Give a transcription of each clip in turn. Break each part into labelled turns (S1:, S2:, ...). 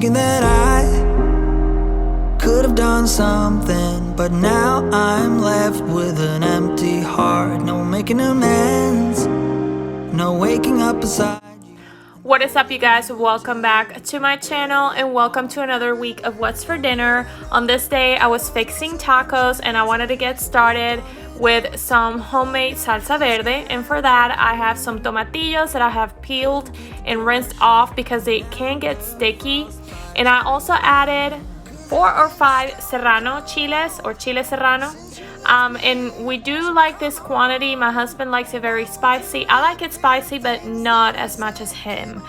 S1: thinking that I could have done something, but now I'm left with an empty heart. No making amends, no waking up beside you.
S2: What is up, you guys? Welcome back to my channel and welcome to another week of What's for Dinner. On this day I was fixing tacos and I wanted to get started with some homemade salsa verde, and for that I have some tomatillos that I have peeled and rinsed off because they can get sticky, and I also added 4 or 5 serrano chiles or chile serrano. And we do like this quantity. My husband likes it very spicy. I like it spicy, but not as much as him.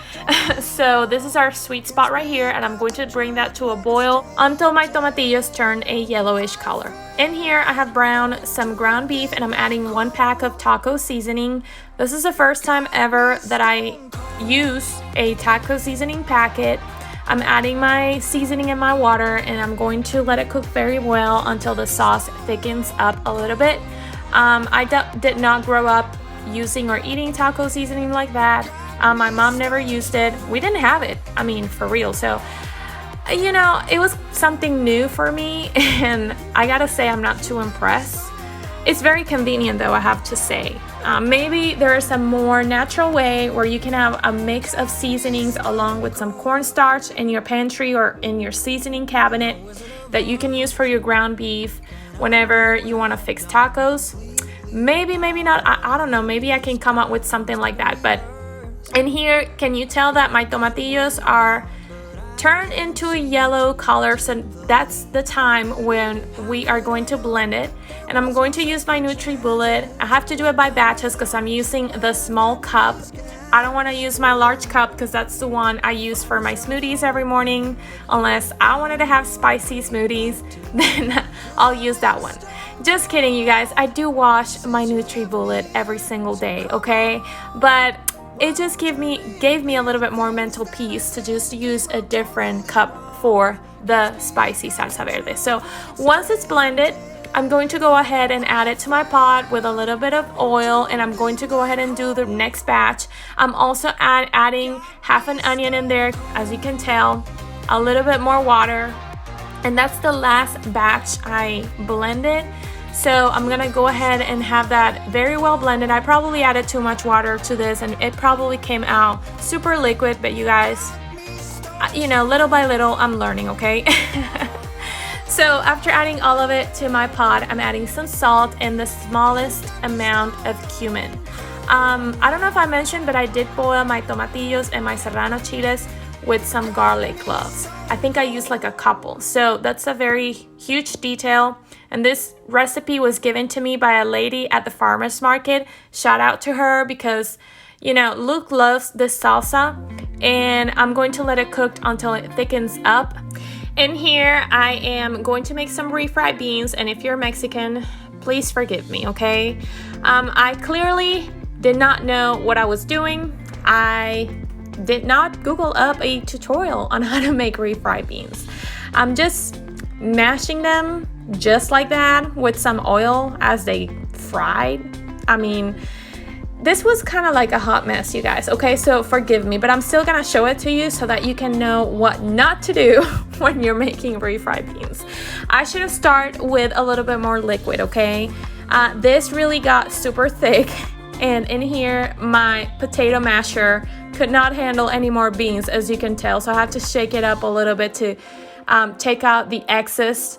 S2: So this is our sweet spot right here, and I'm going to bring that to a boil until my tomatillos turn a yellowish color. In here I have browned some ground beef, and I'm adding 1 pack of taco seasoning. This is the first time ever that I use a taco seasoning packet. I'm adding my seasoning in my water, and I'm going to let it cook very well until the sauce thickens up a little bit. I did not grow up using or eating taco seasoning like that. My mom never used it. We didn't have it, I mean, for real. So, you know, it was something new for me, and I gotta say I'm not too impressed. It's very convenient though, I have to say. Maybe there is a more natural way where you can have a mix of seasonings along with some cornstarch in your pantry or in your seasoning cabinet that you can use for your ground beef whenever you want to fix tacos. Maybe not. I don't know. Maybe I can come up with something like that. But in here, can you tell that my tomatillos are turned into a yellow color? So that's the time when we are going to blend it, and I'm going to use my NutriBullet. I have to do it by batches because I'm using the small cup. I don't want to use my large cup because that's the one I use for my smoothies every morning. Unless I wanted to have spicy smoothies, then I'll use that one. Just kidding, you guys. I do wash my NutriBullet every single day, okay? But it just gave me a little bit more mental peace to just use a different cup for the spicy salsa verde. So once it's blended, I'm going to go ahead and add it to my pot with a little bit of oil, and I'm going to go ahead and do the next batch. I'm also adding half an onion in there, as you can tell, a little bit more water, and that's the last batch I blended. So I'm gonna go ahead and have that very well blended. I probably added too much water to this and it probably came out super liquid, but you guys, you know, little by little I'm learning, okay? So after adding all of it to my pot, I'm adding some salt and the smallest amount of cumin. I don't know if I mentioned, but I did boil my tomatillos and my serrano chiles with some garlic cloves. I think I used like a couple. So that's a very huge detail. And this recipe was given to me by a lady at the farmer's market. Shout out to her because, you know, Luke loves this salsa, and I'm going to let it cook until it thickens up. In here, I am going to make some refried beans, and if you're Mexican, please forgive me, okay? I clearly did not know what I was doing. I did not Google up a tutorial on how to make refried beans. I'm just mashing them just like that with some oil as they fried. I mean, this was kind of like a hot mess, you guys, okay? So forgive me, but I'm still gonna show it to you so that you can know what not to do when you're making refried beans. I should have started with a little bit more liquid, okay? This really got super thick, and in here my potato masher could not handle any more beans, as you can tell, so I have to shake it up a little bit to take out the excess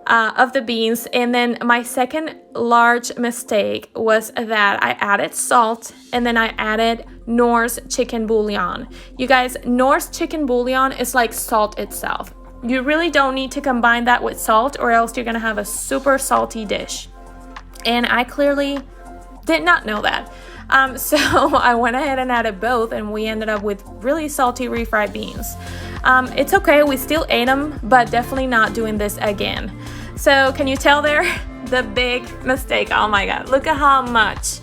S2: of the beans. And then my second large mistake was that I added salt, and then I added Knorr's chicken bouillon. You guys, Knorr's chicken bouillon is like salt itself. You really don't need to combine that with salt, or else you're gonna have a super salty dish, and I clearly did not know that. So I went ahead and added both, and we ended up with really salty refried beans. It's okay, we still ate them, but definitely not doing this again. So can you tell there? The big mistake. Oh my god, look at how much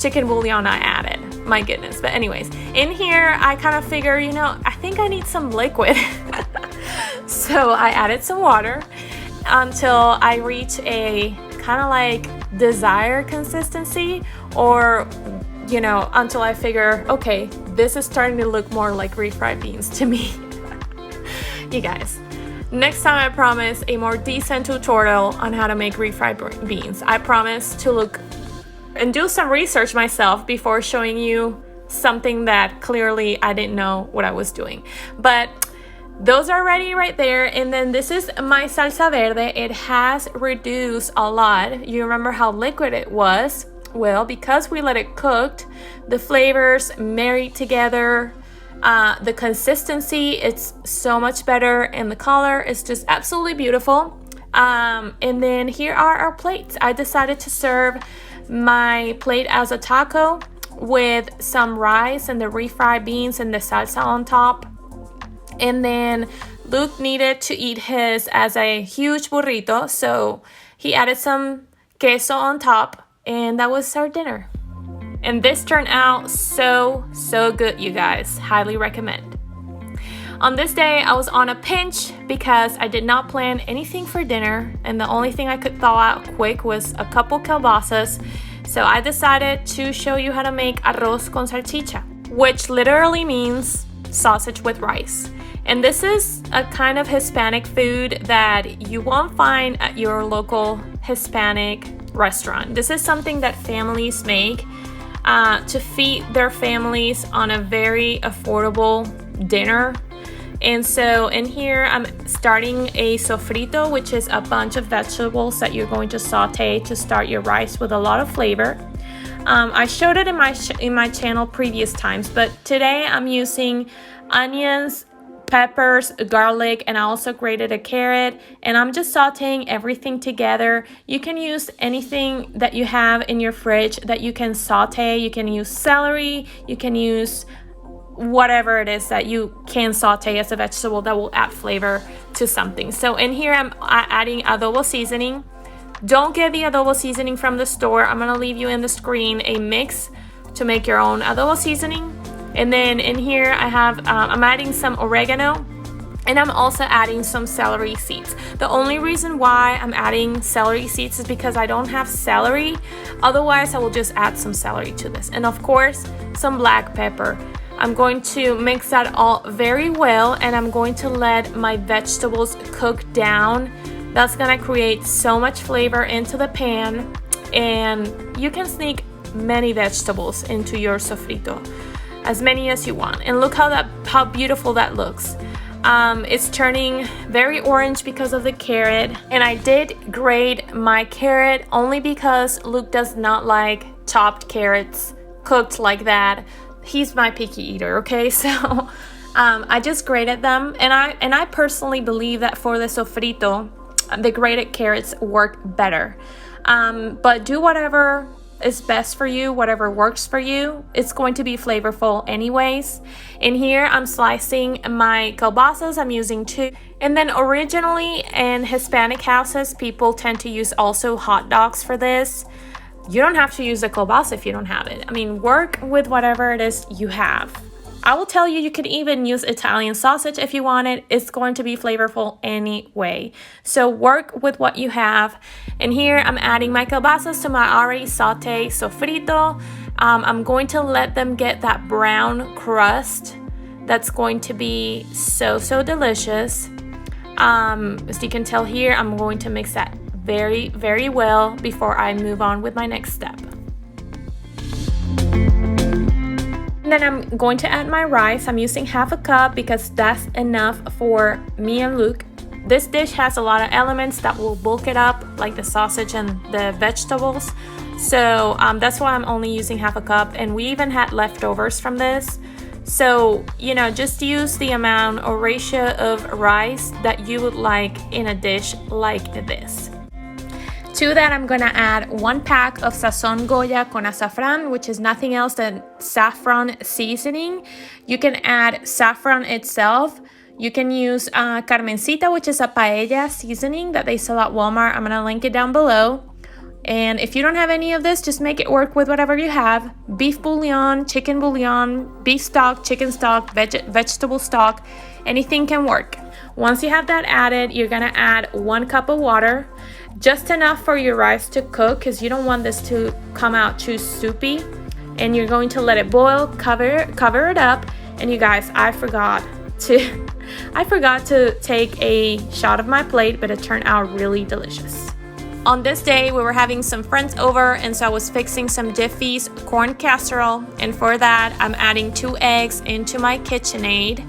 S2: chicken bouillon I added. My goodness. But anyways, in here I kind of figure, you know, I think I need some liquid. So I added some water until I reach a kind of like desired consistency, or you know, until I figure, okay, this is starting to look more like refried beans to me. You guys, next time I promise a more decent tutorial on how to make refried beans. I promise to look and do some research myself before showing you something that clearly I didn't know what I was doing. But those are ready right there. And then this is my salsa verde. It has reduced a lot. You remember how liquid it was? Well, because we let it cook, the flavors married together. The consistency, it's so much better, and the color is just absolutely beautiful. And then here are our plates. I decided to serve my plate as a taco with some rice and the refried beans and the salsa on top. And then Luke needed to eat his as a huge burrito, so he added some queso on top, and that was our dinner. And this turned out so good, you guys. Highly recommend. On this day, I was on a pinch because I did not plan anything for dinner, and the only thing I could thaw out quick was a couple kielbasas. So I decided to show you how to make arroz con salchicha, which literally means sausage with rice. And this is a kind of Hispanic food that you won't find at your local Hispanic restaurant. This is something that families make to feed their families on a very affordable dinner. And so in here, I'm starting a sofrito, which is a bunch of vegetables that you're going to saute to start your rice with a lot of flavor. I showed it in my channel previous times, but today I'm using onions, peppers, garlic, and I also grated a carrot, and I'm just sauteing everything together. You can use anything that you have in your fridge that you can saute. You can use celery, you can use whatever it is that you can saute as a vegetable that will add flavor to something. So in here, I'm adding adobo seasoning. Don't get the adobo seasoning from the store. I'm gonna leave you in the screen a mix to make your own adobo seasoning. And then in here, I have I'm adding some oregano, and I'm also adding some celery seeds. The only reason why I'm adding celery seeds is because I don't have celery. Otherwise, I will just add some celery to this. And of course, some black pepper. I'm going to mix that all very well, and I'm going to let my vegetables cook down. That's gonna create so much flavor into the pan, and you can sneak many vegetables into your sofrito, as many as you want. And look how beautiful that looks. It's turning very orange because of the carrot, and I did grate my carrot only because Luke does not like chopped carrots cooked like that. He's my picky eater, okay? So I just grated them, and I personally believe that for the sofrito, the grated carrots work better. But do whatever is best for you, whatever works for you. It's going to be flavorful anyways. In here, I'm slicing my kielbasas. I'm using 2. And then originally in Hispanic houses, people tend to use also hot dogs for this. You don't have to use a kielbasa if you don't have it. I mean, work with whatever it is you have. I will tell you, you could even use Italian sausage if you want it. It's going to be flavorful anyway. So work with what you have. And here I'm adding my kielbasas to my already sauté sofrito. I'm going to let them get that brown crust. That's going to be so delicious. As you can tell here, I'm going to mix that very well before I move on with my next step. And then I'm going to add my rice. I'm using half a cup because that's enough for me and Luke. This dish has a lot of elements that will bulk it up, like the sausage and the vegetables. So that's why I'm only using half a cup, and we even had leftovers from this. So, you know, just use the amount or ratio of rice that you would like in a dish like this. To that, I'm gonna add 1 pack of Sazón Goya con azafrán, which is nothing else than saffron seasoning. You can add saffron itself. You can use Carmencita, which is a paella seasoning that they sell at Walmart. I'm gonna link it down below. And if you don't have any of this, just make it work with whatever you have. Beef bouillon, chicken bouillon, beef stock, chicken stock, vegetable stock, anything can work. Once you have that added, you're gonna add 1 cup of water, just enough for your rice to cook because you don't want this to come out too soupy. And you're going to let it boil, cover it up. And you guys, I forgot to I forgot to take a shot of my plate, but it turned out really delicious. On this day, we were having some friends over, and so I was fixing some Jiffy's corn casserole, and for that, I'm adding 2 eggs into my KitchenAid,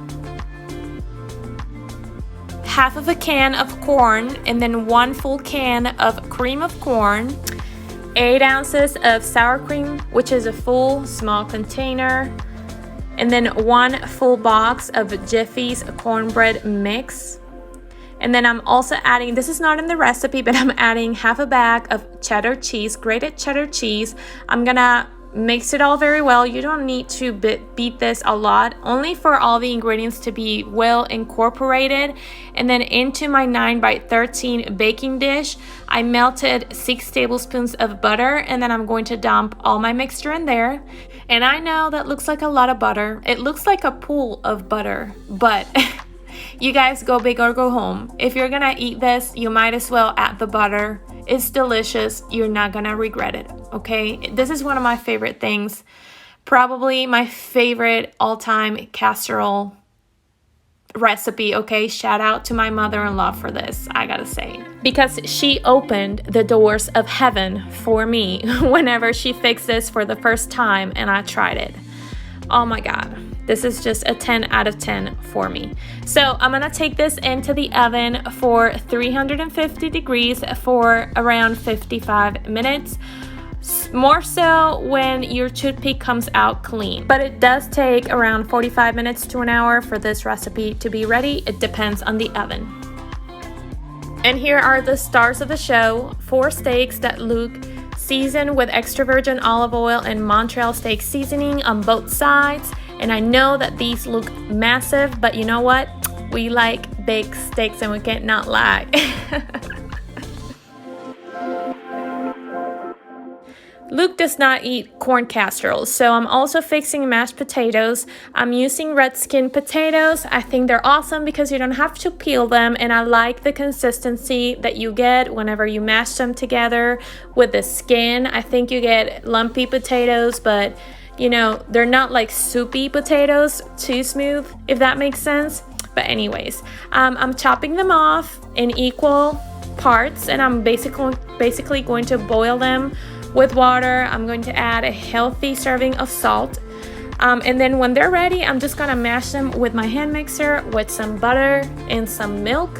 S2: half of a can of corn, and then 1 full can of cream of corn, 8 ounces of sour cream, which is a full small container, and then 1 full box of Jiffy's cornbread mix. And then I'm also adding, this is not in the recipe, but I'm adding half a bag of cheddar cheese, grated cheddar cheese. I'm gonna mix it all very well. You don't need to beat this a lot, only for all the ingredients to be well incorporated. And then into my 9x13 baking dish, I melted 6 tablespoons of butter, and then I'm going to dump all my mixture in there. And I know that looks like a lot of butter. It looks like a pool of butter, but you guys go big or go home. If you're gonna eat this, you might as well add the butter. It's delicious. You're not gonna regret it, okay? This is one of my favorite things. Probably my favorite all-time casserole recipe, okay? Shout out to my mother-in-law for this, I gotta say. Because she opened the doors of heaven for me whenever she fixed this for the first time and I tried it. Oh my God. This is just a 10 out of 10 for me. So I'm gonna take this into the oven for 350 degrees for around 55 minutes. More so when your toothpick comes out clean. But it does take around 45 minutes to an hour for this recipe to be ready. It depends on the oven. And here are the stars of the show. 4 steaks that Luke seasoned with extra virgin olive oil and Montreal steak seasoning on both sides. And I know that these look massive, but you know what? We like big steaks and we can't not lie. Luke does not eat corn casseroles, so I'm also fixing mashed potatoes. I'm using red skin potatoes. I think they're awesome because you don't have to peel them, and I like the consistency that you get whenever you mash them together with the skin. I think you get lumpy potatoes, but you know, they're not like soupy potatoes, too smooth, if that makes sense. But anyways, I'm chopping them off in equal parts, and I'm basically going to boil them with water. I'm going to add a healthy serving of salt. And then when they're ready, I'm just gonna mash them with my hand mixer with some butter and some milk,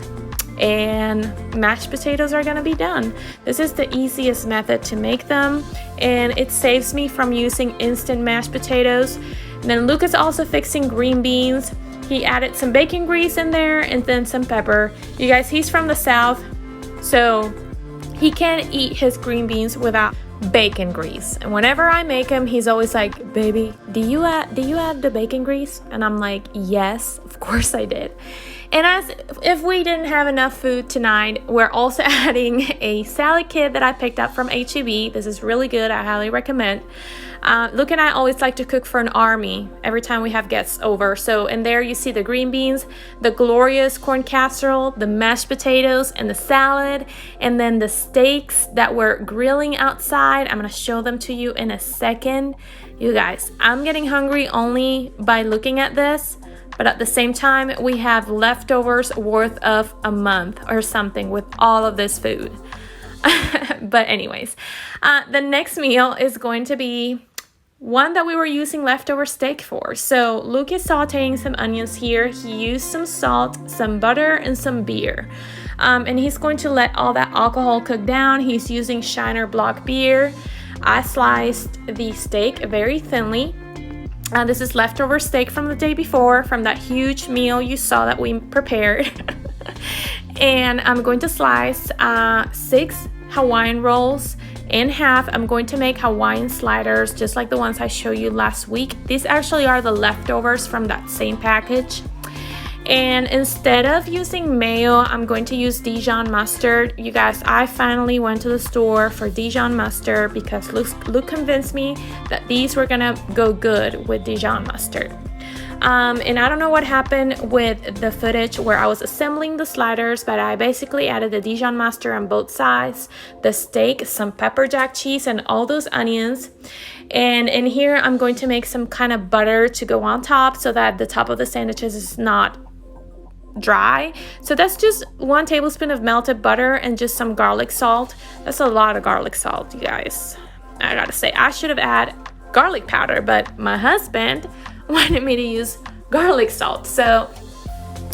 S2: and mashed potatoes are gonna be done. This is the easiest method to make them, and it saves me from using instant mashed potatoes. And then Luke is also fixing green beans. He added some bacon grease in there and then some pepper. You guys, he's from the South, so he can't eat his green beans without bacon grease. And whenever I make him, he's always like, "Baby, do you add the bacon grease?" And I'm like, "Yes, of course I did." And as if we didn't have enough food tonight, we're also adding a salad kit that I picked up from H-E-B. This is really good. I highly recommend. Luke and I always like to cook for an army every time we have guests over. So in there you see the green beans, the glorious corn casserole, the mashed potatoes, and the salad, and then the steaks that we're grilling outside. I'm going to show them to you in a second. You guys, I'm getting hungry only by looking at this. But at the same time, we have leftovers worth of a month or something with all of this food. But anyways, the next meal is going to be one that we were using leftover steak for. So Luke is sauteing some onions here. He used some salt, some butter, and some beer. And he's going to let all that alcohol cook down. He's using Shiner Block beer. I sliced the steak very thinly. This is leftover steak from the day before, from that huge meal you saw that we prepared. And I'm going to slice 6 Hawaiian rolls in half. I'm going to make Hawaiian sliders just like the ones I showed you last week. These actually are the leftovers from that same package. And instead of using mayo, I'm going to use Dijon mustard. You guys, I finally went to the store for Dijon mustard because Luke convinced me that these were gonna go good with Dijon mustard. And I don't know what happened with the footage where I was assembling the sliders, but I basically added the Dijon mustard on both sides, the steak, some pepper jack cheese, and all those onions. And in here, I'm going to make some kind of butter to go on top so that the top of the sandwiches is not dry. So that's just 1 tablespoon of melted butter and just some garlic salt. That's a lot of garlic salt, you guys. I gotta say, I should have added garlic powder, but my husband wanted me to use garlic salt. So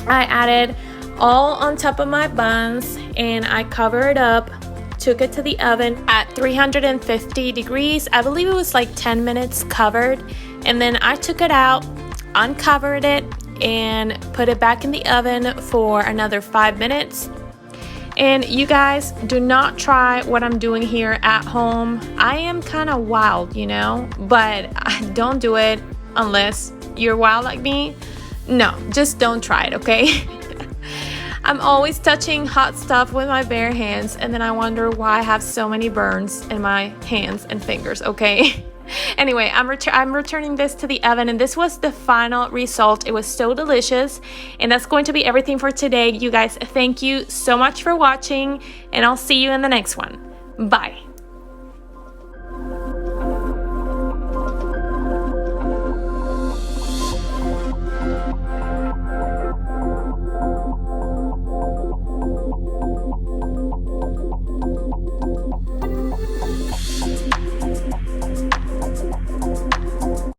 S2: I added all on top of my buns and I cover it up, took it to the oven at 350 degrees. I believe it was like 10 minutes covered. And then I took it out, uncovered it, and put it back in the oven for another 5 minutes. And you guys, do not try what I'm doing here at home. I am kind of wild, you know, but don't do it unless you're wild like me. No, just don't try it, okay? I'm always touching hot stuff with my bare hands, and then I wonder why I have so many burns in my hands and fingers, okay? Anyway, I'm returning this to the oven, and this was the final result. It was so delicious, and that's going to be everything for today. You guys, thank you so much for watching, and I'll see you in the next one. Bye.